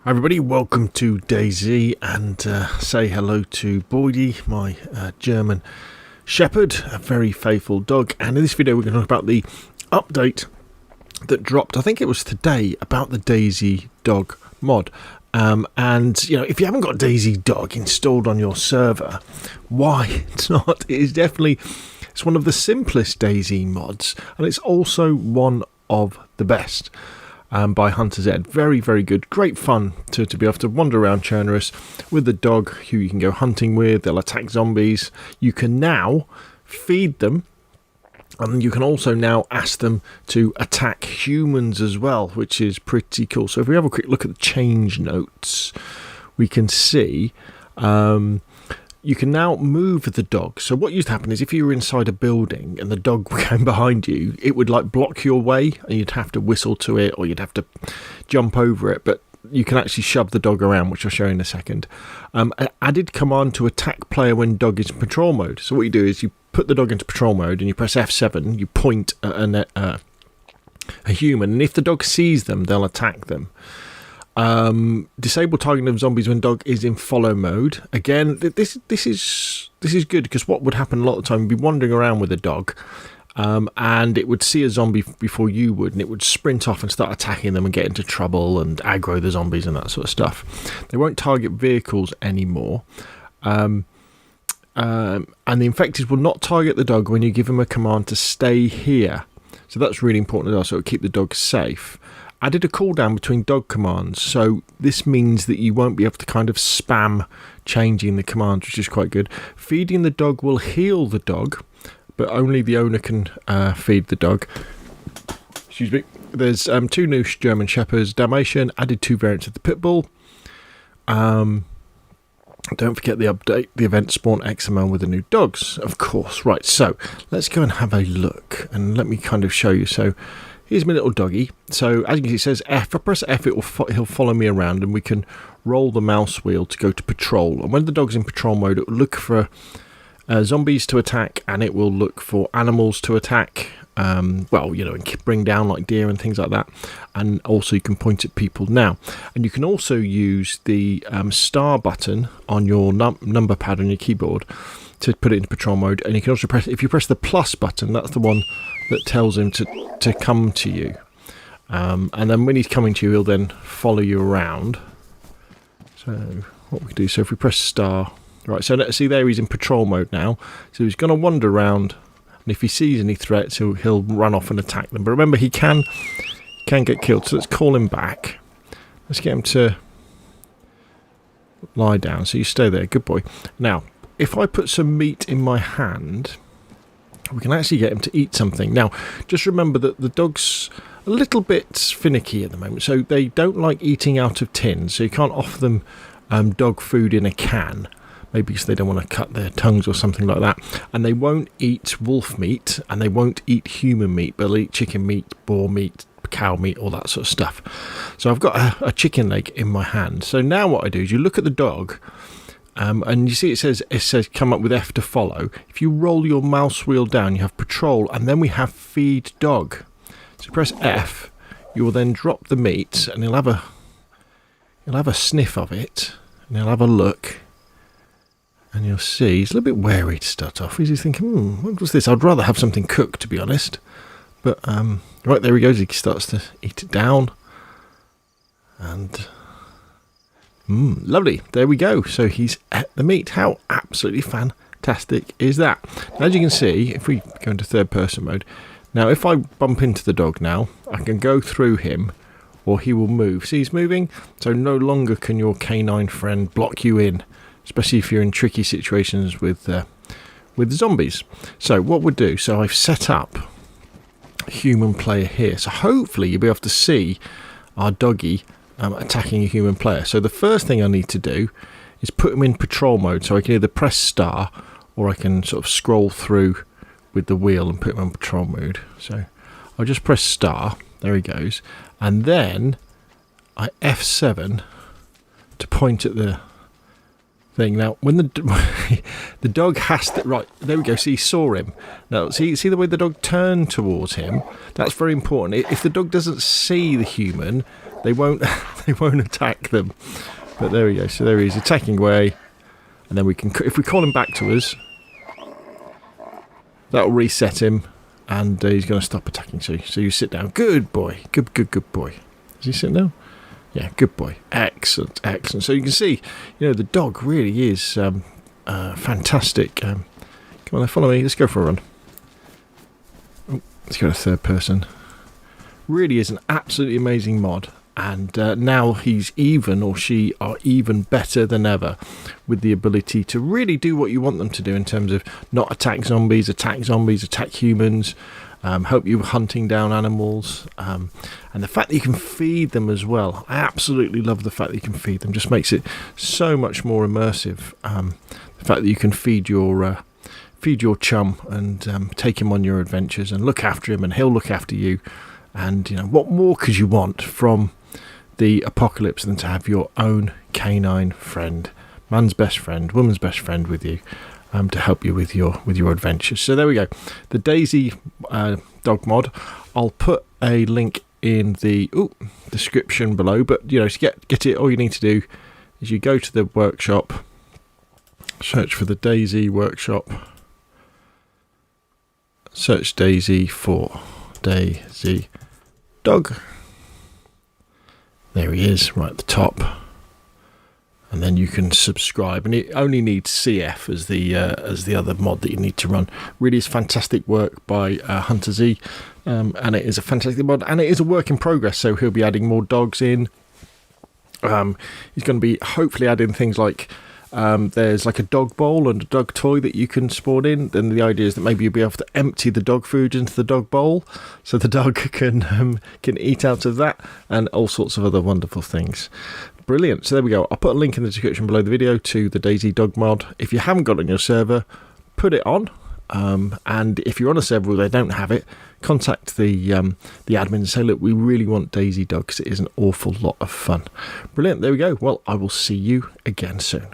Hi everybody, welcome to DayZ, and say hello to Boydie, my German Shepherd, a very faithful dog. And in this video we're going to talk about the update that dropped, I think it was today, about the DayZ Dog mod. And you know, if you haven't got DayZ Dog installed on your server, why not? It's one of the simplest DayZ mods, and it's also one of the best. By HunterZ. Very, very good. Great fun to be able to wander around Chernarus with the dog who you can go hunting with. They'll attack zombies. You can now feed them, and you can also now ask them to attack humans as well, which is pretty cool. So if we have a quick look at the change notes, we can see you can now move the dog. So what used to happen is if you were inside a building and the dog came behind you, it would like block your way and you'd have to whistle to it or you'd have to jump over it. But you can actually shove the dog around, which I'll show you in a second. Added command to attack player when dog is in patrol mode. So what you do is you put the dog into patrol mode and you press F7, you point at a human, and if the dog sees them, they'll attack them. Disable targeting of zombies when dog is in follow mode. Again, this is good, because what would happen a lot of the time, you'd be wandering around with a dog, and it would see a zombie before you would, and it would sprint off and start attacking them and get into trouble and aggro the zombies and that sort of stuff. They won't target vehicles anymore, and the infected will not target the dog when you give them a command to stay here. So that's really important as well, so it'll keep the dog safe. Added a cooldown between dog commands, so this means that you won't be able to kind of spam changing the commands, which is quite good. Feeding the dog will heal the dog, but only the owner can feed the dog. Excuse me. There's two new German Shepherds, Dalmatian, added 2 variants of the pit bull. Don't forget the update, the event spawn XML with the new dogs, of course. Right, so let's go and have a look, and let me kind of show you. So here's my little doggy. So as you can see, it says F. If I press F, he'll follow me around, and we can roll the mouse wheel to go to patrol. And when the dog's in patrol mode, it will look for zombies to attack, and it will look for animals to attack. Well, you know, and bring down like deer and things like that. And also you can point at people now. And you can also use the star button on your number pad on your keyboard to put it into patrol mode. And you can also press, if you press the plus button, that's the one that tells him to come to you. And then when he's coming to you, he'll then follow you around. So what we can do, so if we press star, right, so let's see there, he's in patrol mode now. So he's going to wander around, and if he sees any threats, he'll run off and attack them. But remember, he can get killed, so let's call him back. Let's get him to lie down, so you stay there, good boy. Now, if I put some meat in my hand, we can actually get him to eat something. Now, just remember that the dog's a little bit finicky at the moment, so they don't like eating out of tins, so you can't offer them dog food in a can, maybe because they don't want to cut their tongues or something like that. And they won't eat wolf meat, and they won't eat human meat, but they'll eat chicken meat, boar meat, cow meat, all that sort of stuff. So I've got a chicken leg in my hand. So now what I do is you look at the dog, and you see it says come up with F to follow. If you roll your mouse wheel down, you have patrol, and then we have feed dog. So press F, you will then drop the meat, and he'll have a sniff of it, and he'll have a look, and you'll see he's a little bit wary to start off. He's thinking, what was this? I'd rather have something cooked, to be honest. But right, there he goes. He starts to eat it down, and lovely. There we go. So he's at the meat. How absolutely fantastic is that? Now, as you can see, if we go into third person mode, now if I bump into the dog now, I can go through him, or he will move. See, he's moving, so no longer can your canine friend block you in, especially if you're in tricky situations with zombies. So what we'll do, so I've set up human player here, so hopefully you'll be able to see our doggy attacking a human player. So the first thing I need to do is put him in patrol mode, so I can either press star or I can sort of scroll through with the wheel and put him in patrol mode. So I'll just press star, there he goes, and then I F7 to point at the thing. Now, when the the dog has to, right, there we go. See, he saw him. Now, see the way the dog turned towards him. That's very important. If the dog doesn't see the human, they won't they won't attack them. But there we go. So there he is attacking away, and then we can, if we call him back to us, that'll reset him, and he's going to stop attacking. So you sit down. Good boy. Good boy. Is he sitting down? Yeah, good boy. Excellent. So you can see, the dog really is fantastic. Come on, follow me. Let's go for a run. Oh, let's go to third person. Really is an absolutely amazing mod. And now he's even, or she are even better than ever with the ability to really do what you want them to do in terms of not attack zombies, attack humans, help you hunting down animals, and the fact that you can feed them as well. I absolutely love the fact that you can feed them. Just makes it so much more immersive. The fact that you can feed your chum and take him on your adventures and look after him, and he'll look after you. And what more could you want from the apocalypse than to have your own canine friend, man's best friend, woman's best friend with you, to help you with your adventures. So there we go, the DayZ dog mod. I'll put a link in the description below, but to get it, all you need to do is you go to the workshop, search for the DayZ workshop, search DayZ for DayZ dog. There he is, right at the top, and then you can subscribe. And it only needs CF as the other mod that you need to run. Really is fantastic work by HunterZ, and it is a fantastic mod, and it is a work in progress. So he'll be adding more dogs in. He's going to be hopefully adding things like there's like a dog bowl and a dog toy that you can spawn in. Then the idea is that maybe you'll be able to empty the dog food into the dog bowl, so the dog can eat out of that, and all sorts of other wonderful things. Brilliant. So there we go. I'll put a link in the description below the video to the DayZ dog mod. If you haven't got it on your server, put it on. And if you're on a server where they don't have it, contact the admin and say, look, we really want DayZ dog because it is an awful lot of fun. Brilliant. There we go. Well, I will see you again soon.